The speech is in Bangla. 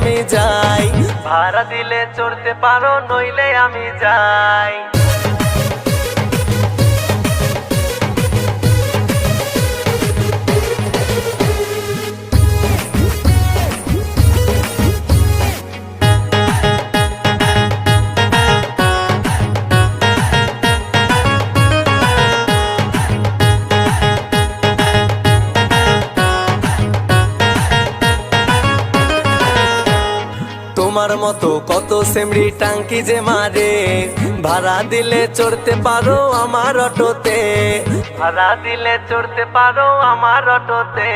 আমি যাই। ভাড়া দিলে চড়তে পারো, নইলে আমি যাই। তোমার মতো কত সেমরি টাঙ্কি যে মারে, ভাড়া দিলে চড়তে পারো আমার অটোতে। ভাড়া দিলে চড়তে পারো আমার অটোতে।